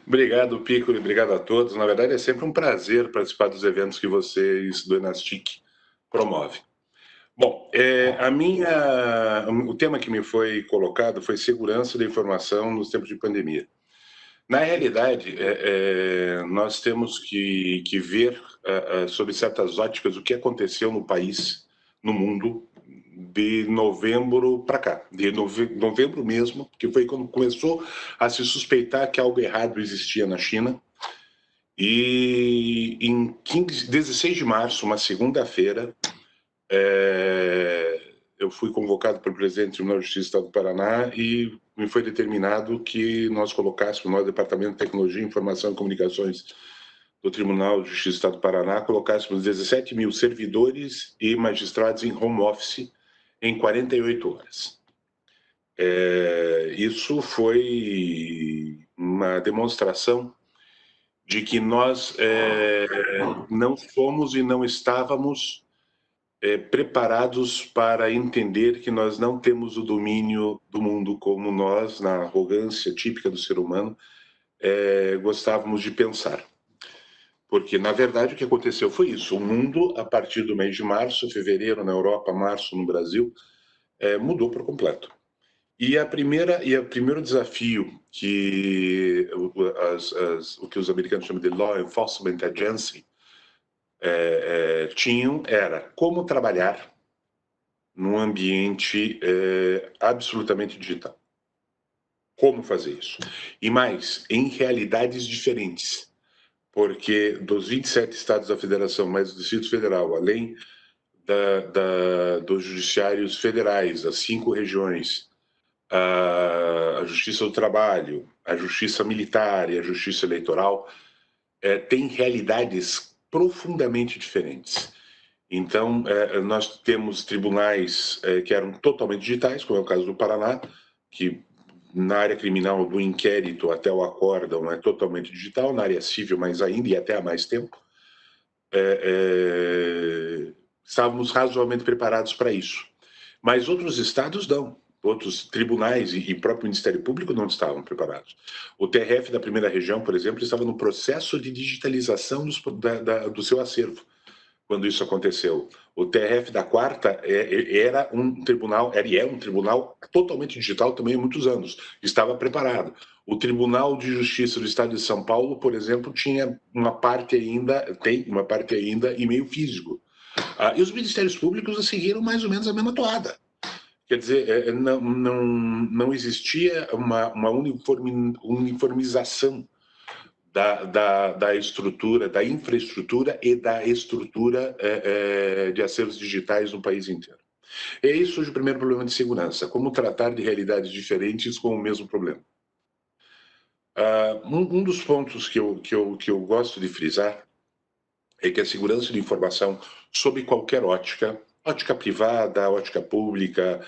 Obrigado, Pico, e obrigado a todos. Na verdade, é sempre um prazer participar dos eventos que vocês do Enastic promove. Bom, o tema que me foi colocado foi segurança da informação nos tempos de pandemia. Na realidade, nós temos que ver sob certas óticas o que aconteceu no país, no mundo, de novembro para cá, de novembro mesmo, que foi quando começou a se suspeitar que algo errado existia na China. E em 16 de março, uma segunda-feira, eu fui convocado pelo presidente do Tribunal de Justiça do Estado do Paraná e me foi determinado que nós colocássemos, nós, Departamento de Tecnologia, Informação e Comunicações do Tribunal de Justiça do Estado do Paraná, colocássemos 17 mil servidores e magistrados em home office em 48 horas. Isso foi uma demonstração de que nós não fomos e não estávamos preparados para entender que nós não temos o domínio do mundo como nós, na arrogância típica do ser humano, gostávamos de pensar. Porque, na verdade, o que aconteceu foi isso. O mundo, a partir do mês de março, fevereiro na Europa, março no Brasil, mudou por completo. E o primeiro desafio que o que os americanos chamam de Law Enforcement Agency tinham era como trabalhar num ambiente absolutamente digital. Como fazer isso? E mais, em realidades diferentes, porque dos 27 estados da federação, mais o Distrito Federal, além dos judiciários federais, das 5 regiões, a Justiça do Trabalho, a Justiça Militar e a Justiça Eleitoral, têm realidades profundamente diferentes. Então, nós temos tribunais que eram totalmente digitais, como é o caso do Paraná, que na área criminal, do inquérito até o acórdão, é totalmente digital, na área civil mais ainda, e até há mais tempo. Estávamos razoavelmente preparados para isso. Mas outros estados não. Outros tribunais e próprio Ministério Público não estavam preparados. O TRF da primeira região, por exemplo, estava no processo de digitalização do seu acervo quando isso aconteceu. O TRF da quarta era um tribunal, é um tribunal totalmente digital também há muitos anos, estava preparado. O Tribunal de Justiça do Estado de São Paulo, por exemplo, tinha uma parte ainda, tem uma parte ainda e meio físico. E os ministérios públicos seguiram mais ou menos a mesma toada. Quer dizer, não existia uma uniformização da estrutura, da infraestrutura e da estrutura de acervos digitais no país inteiro. E aí surge o primeiro problema de segurança: como tratar de realidades diferentes com o mesmo problema. Um dos pontos que eu gosto de frisar é que a segurança de informação, sob qualquer ótica, ótica privada, ótica pública,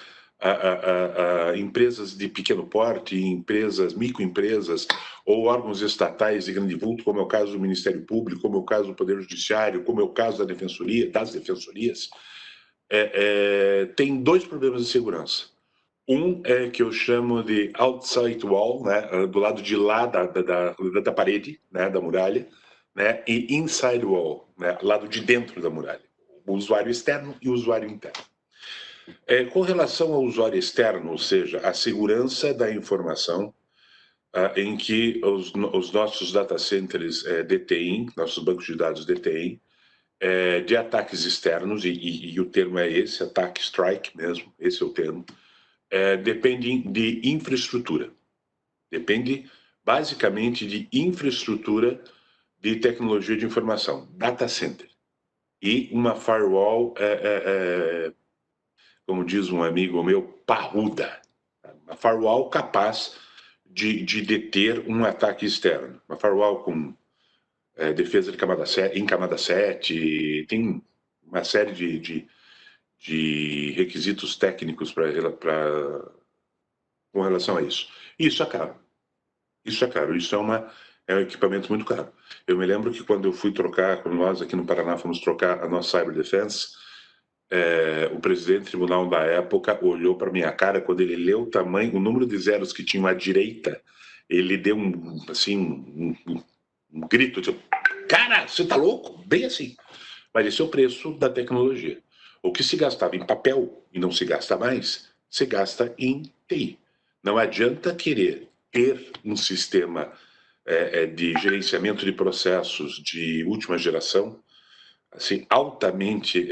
empresas de pequeno porte, empresas, microempresas ou órgãos estatais de grande vulto, como é o caso do Ministério Público, como é o caso do Poder Judiciário, como é o caso das defensorias, tem dois problemas de segurança. Um é que eu chamo de outside wall, né, do lado de lá da parede, né, da muralha, né, e inside wall, né, lado de dentro da muralha, o usuário externo e o usuário interno. Com relação ao usuário externo, ou seja, a segurança da informação em que os nossos data centers detêm, nossos bancos de dados detêm, de ataques externos, e o termo é esse, ataque strike mesmo, esse é o termo, depende de infraestrutura. Depende basicamente de infraestrutura de tecnologia de informação, data center. E uma firewall, como diz um amigo meu, parruda. Uma firewall capaz de deter um ataque externo. Uma firewall com defesa em camada 7, tem uma série de requisitos técnicos com relação a isso. E isso é caro. Isso é caro. Isso é um equipamento muito caro. Eu me lembro que quando eu fui trocar, quando nós aqui no Paraná fomos trocar a nossa Cyber Defense, o presidente do tribunal da época olhou para minha cara, quando ele leu o número de zeros que tinham à direita, ele deu assim, um grito, tipo, cara, você tá louco? Bem assim. Mas esse é o preço da tecnologia. O que se gastava em papel e não se gasta mais, se gasta em TI. Não adianta querer ter um sistema de gerenciamento de processos de última geração, assim, altamente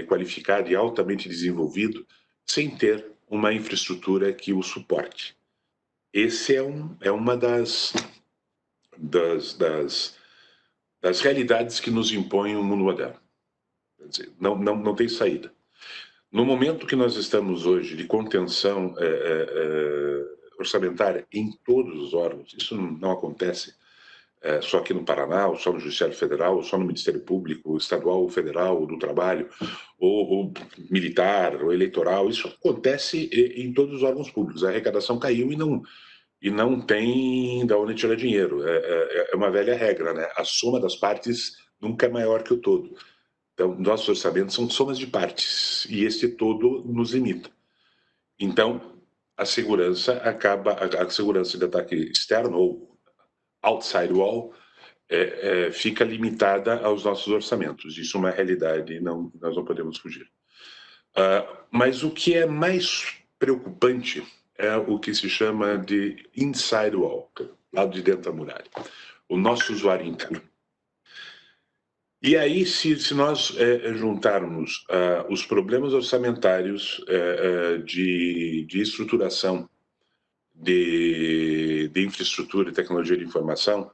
qualificado e altamente desenvolvido, sem ter uma infraestrutura que o suporte. Esse é uma das realidades que nos impõe o mundo moderno. Quer dizer, não tem saída. No momento que nós estamos hoje de contenção orçamentária em todos os órgãos, isso não acontece só aqui no Paraná, ou só no Judiciário Federal, ou só no Ministério Público, estadual ou federal, ou do trabalho, ou militar, ou eleitoral, isso acontece em todos os órgãos públicos. A arrecadação caiu e não tem de onde tirar dinheiro. É uma velha regra, né? A soma das partes nunca é maior que o todo. Então, nossos orçamentos são somas de partes, e esse todo nos limita. Então, a segurança de ataque externo, ou outside wall, fica limitada aos nossos orçamentos. Isso é uma realidade, nós não podemos fugir. Mas o que é mais preocupante é o que se chama de inside wall, lado de dentro da muralha, o nosso usuário interno. E aí, se nós juntarmos os problemas orçamentários de estruturação de infraestrutura e tecnologia de informação,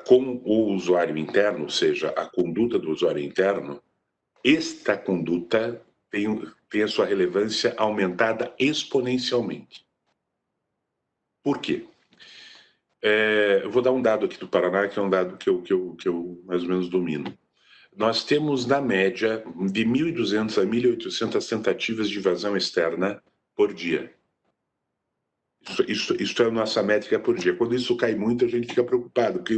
com o usuário interno, ou seja, a conduta do usuário interno, esta conduta tem a sua relevância aumentada exponencialmente. Por quê? Eu vou dar um dado aqui do Paraná, que é um dado que eu mais ou menos domino. Nós temos, na média, de 1.200 a 1.800 tentativas de invasão externa por dia. Isso é a nossa métrica por dia. Quando isso cai muito, a gente fica preocupado, porque,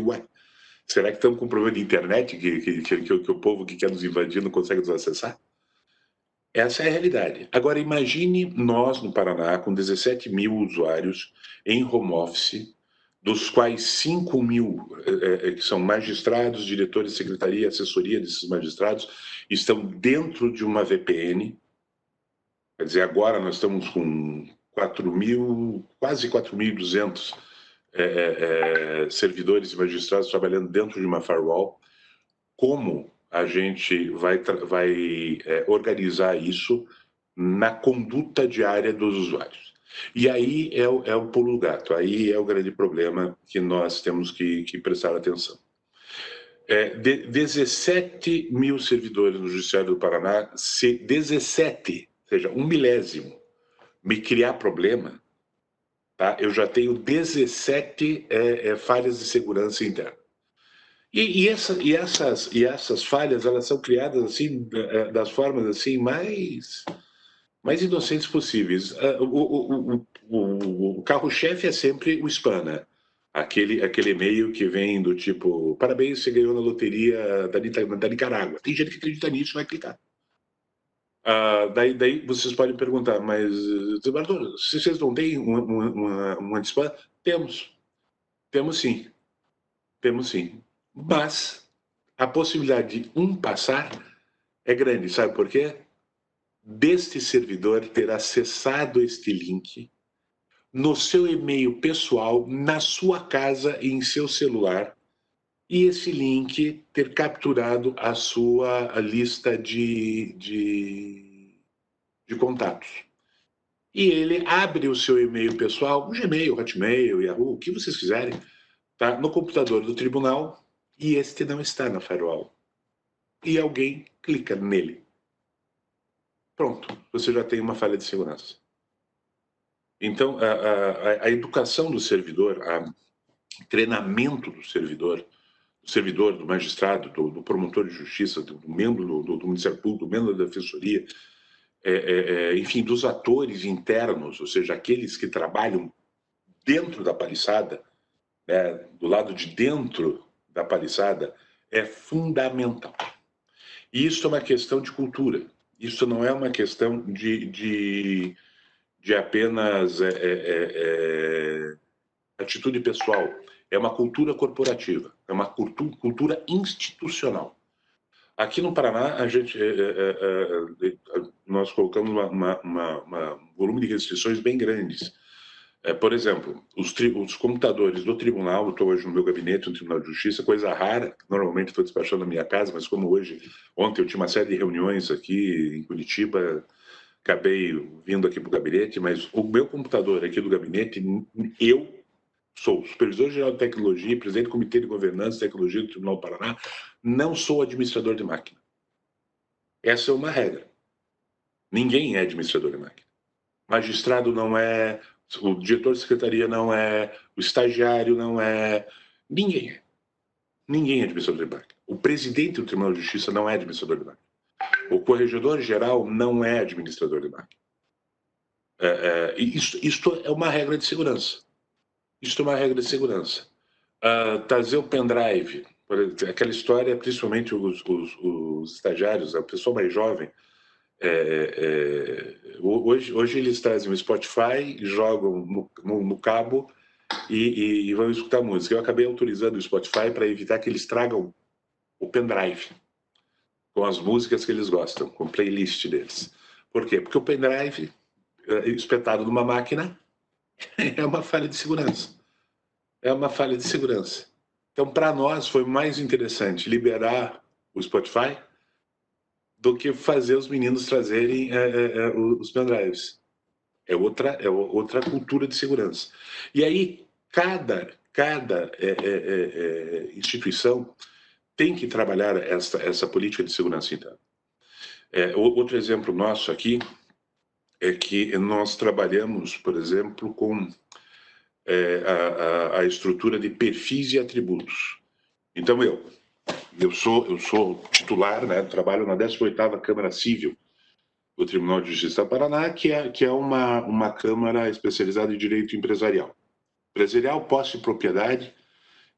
será que estamos com um problema de internet, que o povo que quer nos invadir não consegue nos acessar? Essa é a realidade. Agora, imagine nós, no Paraná, com 17 mil usuários em home office, dos quais 5 mil, que são magistrados, diretores de secretaria, assessoria desses magistrados, estão dentro de uma VPN. Quer dizer, agora nós estamos com quase 4.200 servidores e magistrados trabalhando dentro de uma firewall. Como a gente vai organizar isso na conduta diária dos usuários? E aí é o pulo do gato, aí é o grande problema que nós temos que prestar atenção. 17 mil servidores no Judiciário do Paraná, se 17, ou seja, 1/1000, me criar problema, tá? Eu já tenho 17 falhas de segurança interna. E essas falhas, elas são criadas assim, das formas assim mais inocentes possíveis. O carro-chefe é sempre o spam, né? Aquele e-mail que vem do tipo, parabéns, você ganhou na loteria da Nicarágua. Tem gente que acredita nisso e vai clicar. Daí vocês podem perguntar, mas, Eduardo, se vocês não têm um anti-spam? Temos sim. Temos sim. Mas a possibilidade de um passar é grande. Sabe por quê? Deste servidor ter acessado este link no seu e-mail pessoal, na sua casa e em seu celular, e esse link ter capturado a sua lista de contatos. E ele abre o seu e-mail pessoal, o Gmail, Hotmail, Yahoo, o que vocês quiserem, tá? No computador do tribunal, e este não está na firewall. E alguém clica nele. Pronto, você já tem uma falha de segurança. Então, a educação do servidor, o treinamento do servidor, do magistrado, do promotor de justiça, do membro do Ministério Público, do membro da Defensoria, enfim, dos atores internos, ou seja, aqueles que trabalham dentro da paliçada, né, do lado de dentro da paliçada, é fundamental. E isso é uma questão de cultura. Isso não é uma questão de apenas atitude pessoal, é uma cultura corporativa, é uma cultura institucional. Aqui no Paraná, nós colocamos um volume de restrições bem grandes. Por exemplo, os computadores do tribunal, eu estou hoje no meu gabinete, no Tribunal de Justiça, coisa rara, normalmente estou despachando na minha casa, mas como ontem eu tinha uma série de reuniões aqui em Curitiba, acabei vindo aqui para o gabinete, mas o meu computador aqui do gabinete, eu sou supervisor-geral de tecnologia, presidente do Comitê de Governança e Tecnologia do Tribunal do Paraná, não sou administrador de máquina. Essa é uma regra. Ninguém é administrador de máquina. Magistrado não é, o diretor de secretaria não é, o estagiário não é, ninguém é. Ninguém é administrador de máquina. O presidente do Tribunal de Justiça não é administrador de máquina. O corregedor-geral não é administrador de máquina. Isto é uma regra de segurança. Isto é uma regra de segurança. Trazer o pendrive, aquela história, principalmente os estagiários, o pessoal mais jovem, hoje eles trazem o Spotify, jogam no cabo e vão escutar música. Eu acabei autorizando o Spotify para evitar que eles tragam o pendrive com as músicas que eles gostam, com playlist deles. Por quê? Porque o pendrive espetado numa máquina é uma falha de segurança. É uma falha de segurança. Então, para nós, foi mais interessante liberar o Spotify do que fazer os meninos trazerem os pendrives. É outra cultura de segurança. E aí, cada instituição tem que trabalhar essa política de segurança interna. Outro exemplo nosso aqui é que nós trabalhamos, por exemplo, com a estrutura de perfis e atributos. Então, eu sou titular, né, trabalho na 18ª Câmara Civil do Tribunal de Justiça do Paraná, que é uma Câmara especializada em direito empresarial. Empresarial, posse e propriedade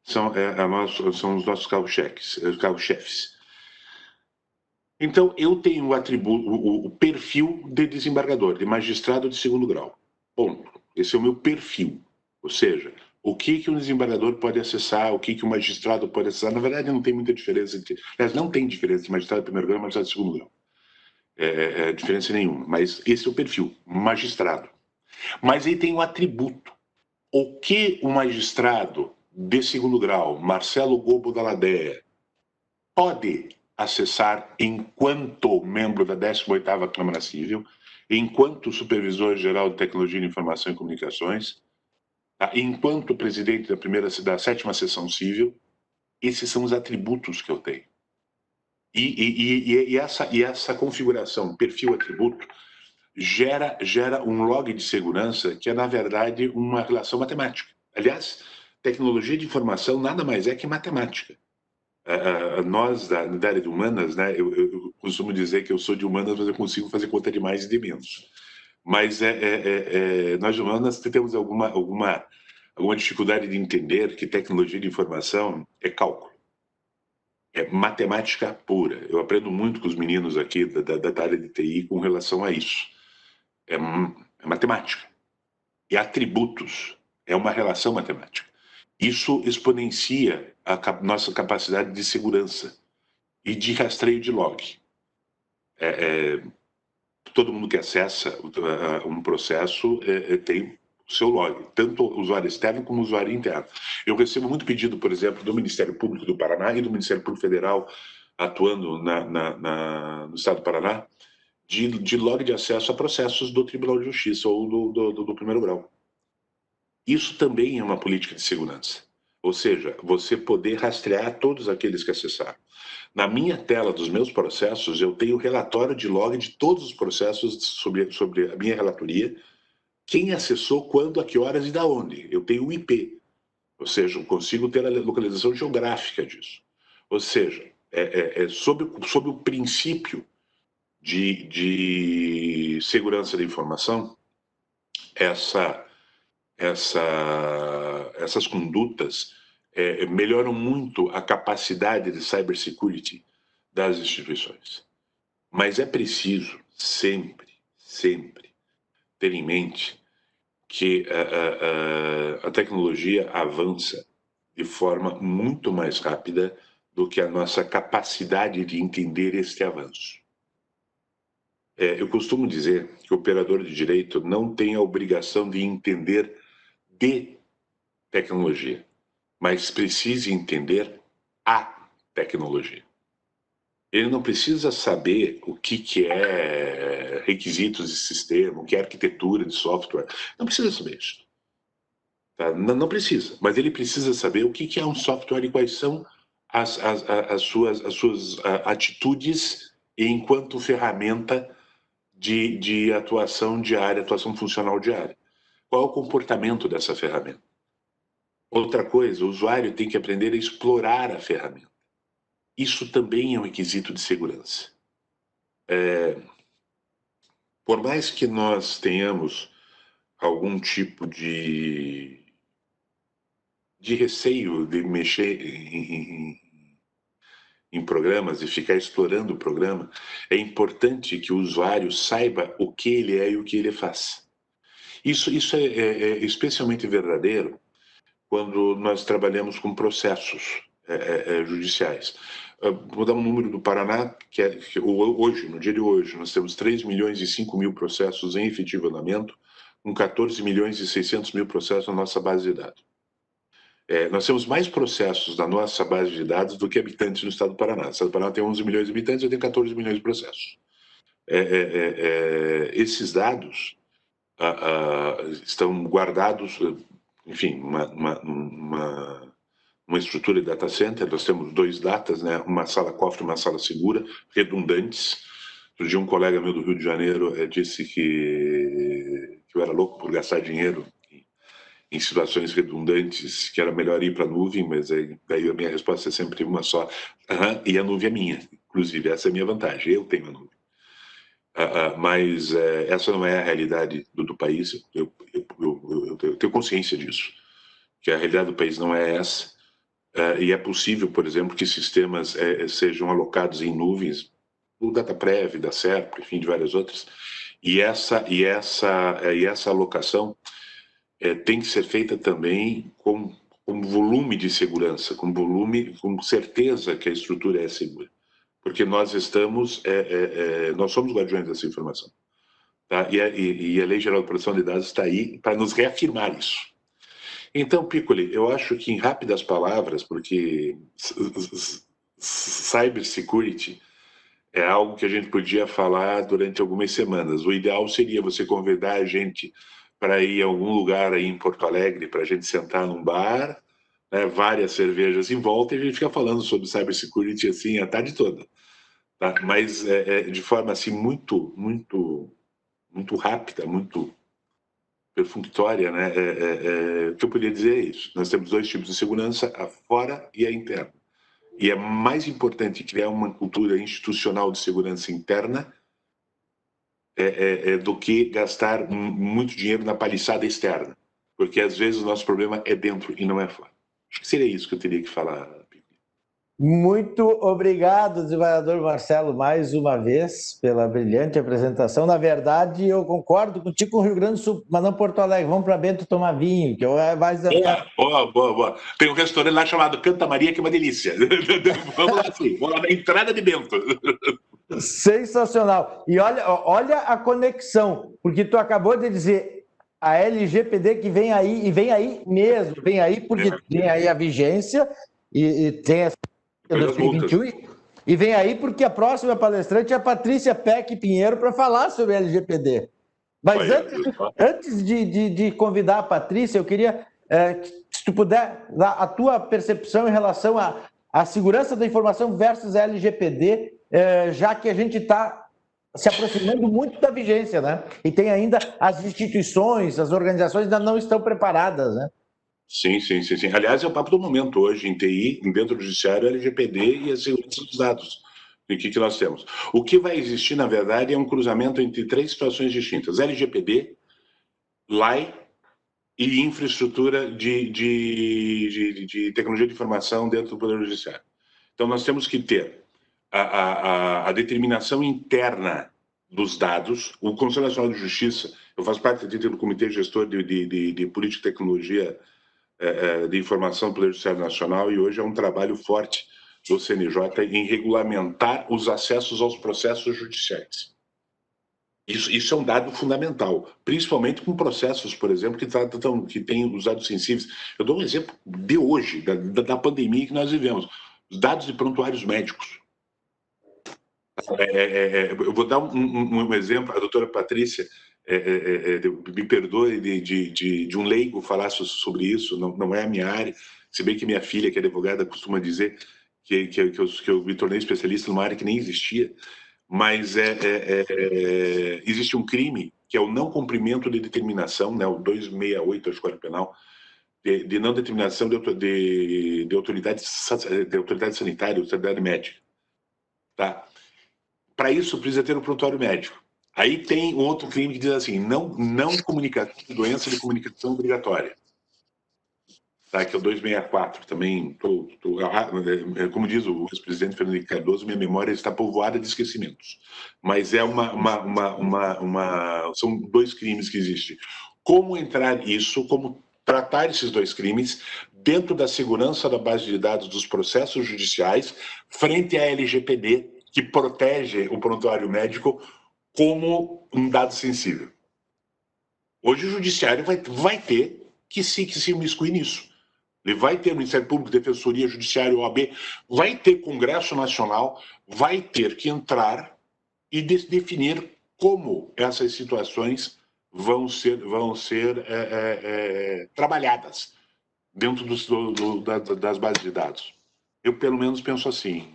são os nossos carro-chefes. Então, eu tenho o perfil de desembargador, de magistrado de segundo grau. Ponto. Esse é o meu perfil. Ou seja, o que um desembargador pode acessar, o que o magistrado pode acessar. Na verdade, não tem muita diferença. Não tem diferença entre magistrado de primeiro grau e magistrado de segundo grau. Diferença nenhuma. Mas esse é o perfil, magistrado. Mas aí tem o atributo. O que o magistrado de segundo grau, Marcelo Gobo da Ladeia, pode acessar enquanto membro da 18ª Câmara Civil, enquanto supervisor-geral de Tecnologia de Informação e Comunicações, tá? Enquanto presidente da 7ª Seção Civil, esses são os atributos que eu tenho. E essa configuração, perfil-atributo, gera um log de segurança que é, na verdade, uma relação matemática. Aliás, tecnologia de informação nada mais é que matemática. Nós, da área de humanas, né, eu costumo dizer que eu sou de humanas, mas eu consigo fazer conta de mais e de menos. Mas nós de humanas temos alguma dificuldade de entender que tecnologia de informação é cálculo. É matemática pura. Eu aprendo muito com os meninos aqui da área de TI com relação a isso. É matemática. E atributos é uma relação matemática. Isso exponencia a nossa capacidade de segurança e de rastreio de log. Todo mundo que acessa um processo tem o seu log, tanto o usuário externo como o usuário interno. Eu recebo muito pedido, por exemplo, do Ministério Público do Paraná e do Ministério Público Federal, atuando no Estado do Paraná, de log de acesso a processos do Tribunal de Justiça ou do primeiro grau. Isso também é uma política de segurança. Ou seja, você poder rastrear todos aqueles que acessaram. Na minha tela dos meus processos, eu tenho relatório de log de todos os processos sobre a minha relatoria, quem acessou, quando, a que horas e da onde. Eu tenho o IP, ou seja, eu consigo ter a localização geográfica disso. Ou seja, sob o princípio de segurança da informação, essas condutas melhoram muito a capacidade de cybersecurity das instituições. Mas é preciso sempre ter em mente que a tecnologia avança de forma muito mais rápida do que a nossa capacidade de entender este avanço. Eu costumo dizer que o operador de direito não tem a obrigação de entender de tecnologia, mas precisa entender a tecnologia. Ele não precisa saber o que é requisitos de sistema, o que é arquitetura de software. Não precisa saber isso. Tá? Não precisa, mas ele precisa saber o que é um software e quais são as suas atitudes enquanto ferramenta de atuação diária, atuação funcional diária. Qual é o comportamento dessa ferramenta? Outra coisa, o usuário tem que aprender a explorar a ferramenta. Isso também é um requisito de segurança. Por mais que nós tenhamos algum tipo de receio de mexer em programas e ficar explorando o programa, é importante que o usuário saiba o que ele é e o que ele faz. Isso é especialmente verdadeiro quando nós trabalhamos com processos judiciais. Vou dar um número do Paraná, que hoje, no dia de hoje, nós temos 3 milhões e 5 mil processos em efetivo andamento, com 14 milhões e 600 mil processos na nossa base de dados. Nós temos mais processos na nossa base de dados do que habitantes no estado do Paraná. O estado do Paraná tem 11 milhões de habitantes, eu tenho 14 milhões de processos. Esses dados estão guardados, enfim, uma estrutura de data center. Nós temos 2 datas, né? Uma sala cofre e uma sala segura, redundantes. Outro dia um colega meu do Rio de Janeiro disse que eu era louco por gastar dinheiro em situações redundantes, que era melhor ir para a nuvem, mas daí a minha resposta é sempre uma só. E a nuvem é minha, inclusive, essa é a minha vantagem, eu tenho a nuvem. Mas essa não é a realidade do país, eu tenho consciência disso, que a realidade do país não é essa, e é possível, por exemplo, que sistemas sejam alocados em nuvens, o DataPrev, da SERP, enfim, de várias outras, e essa alocação tem que ser feita também com volume de segurança, com certeza que a estrutura é segura, porque nós nós somos guardiões dessa informação, tá? E a Lei Geral de Proteção de Dados está aí para nos reafirmar isso. Então, Piccoli, eu acho que em rápidas palavras, porque cybersecurity é algo que a gente podia falar durante algumas semanas. O ideal seria você convidar a gente para ir a algum lugar aí em Porto Alegre, para a gente sentar num bar, né, várias cervejas em volta, e a gente fica falando sobre cybersecurity assim a tarde toda. Tá? Mas de forma assim muito rápida, muito perfunctória, né? O que eu poderia dizer é isso. Nós temos 2 tipos de segurança, a fora e a interna. E é mais importante criar uma cultura institucional de segurança interna do que gastar muito dinheiro na paliçada externa. Porque, às vezes, o nosso problema é dentro e não é fora. Acho que seria isso que eu teria que falar, Pico. Muito obrigado, desembargador Marcelo, mais uma vez, pela brilhante apresentação. Na verdade, eu concordo contigo com o Rio Grande do Sul, mas não Porto Alegre. Vamos para Bento tomar vinho, que é mais... Boa. Tem um restaurante lá chamado Canta Maria, que é uma delícia. Vamos lá, sim. Vamos lá na entrada de Bento. Sensacional. E olha a conexão, porque tu acabou de dizer a LGPD que vem aí, e vem aí mesmo, vem aí porque tem aí a vigência e tem essa 2021, e vem aí porque a próxima palestrante é a Patrícia Peck Pinheiro para falar sobre LGPD. Mas antes de convidar a Patrícia, eu queria, se tu puder, dar a tua percepção em relação à segurança da informação versus a LGPD, já que a gente está se aproximando muito da vigência, né? E tem ainda as instituições, as organizações ainda não estão preparadas, né? Sim. Aliás, é o papo do momento hoje em TI, dentro do judiciário, a LGPD e a segurança dos dados. E o que nós temos? O que vai existir, na verdade, é um cruzamento entre 3 situações distintas. LGPD, LAI e infraestrutura de tecnologia de informação dentro do Poder Judiciário. Então, nós temos que ter a determinação interna dos dados. O Conselho Nacional de Justiça Eu faço parte do Comitê Gestor de Política e Tecnologia de Informação do Poder Judiciário Nacional, e hoje é um trabalho forte do CNJ em regulamentar os acessos aos processos judiciais. Isso é um dado fundamental, principalmente com processos, por exemplo, que têm os dados sensíveis. Eu dou um exemplo de hoje, da pandemia que nós vivemos. Os dados de prontuários médicos. Eu vou dar um exemplo. A doutora Patrícia me perdoe de um leigo falar sobre isso, não é a minha área, se bem que minha filha, que é advogada, costuma dizer que eu me tornei especialista numa área que nem existia, mas existe um crime, que é o não cumprimento de determinação, né, o 268 do Código Penal, de não determinação de autoridade sanitária, autoridade médica. Tá? Para isso, precisa ter um prontuário médico. Aí tem outro crime que diz assim, não comunicação de doença de comunicação obrigatória. Tá, que é o 264, também, como diz o ex-presidente Fernando Henrique Cardoso, minha memória está povoada de esquecimentos. Mas são dois crimes que existem. Como entrar isso, como tratar esses dois crimes dentro da segurança da base de dados dos processos judiciais, frente à LGPD, que protege o prontuário médico como um dado sensível. Hoje o judiciário vai ter que se imiscuir nisso. Ele vai ter Ministério Público, Defensoria, Judiciário, OAB, vai ter Congresso Nacional, vai ter que entrar e definir como essas situações vão ser trabalhadas dentro das bases de dados. Eu, pelo menos, penso assim.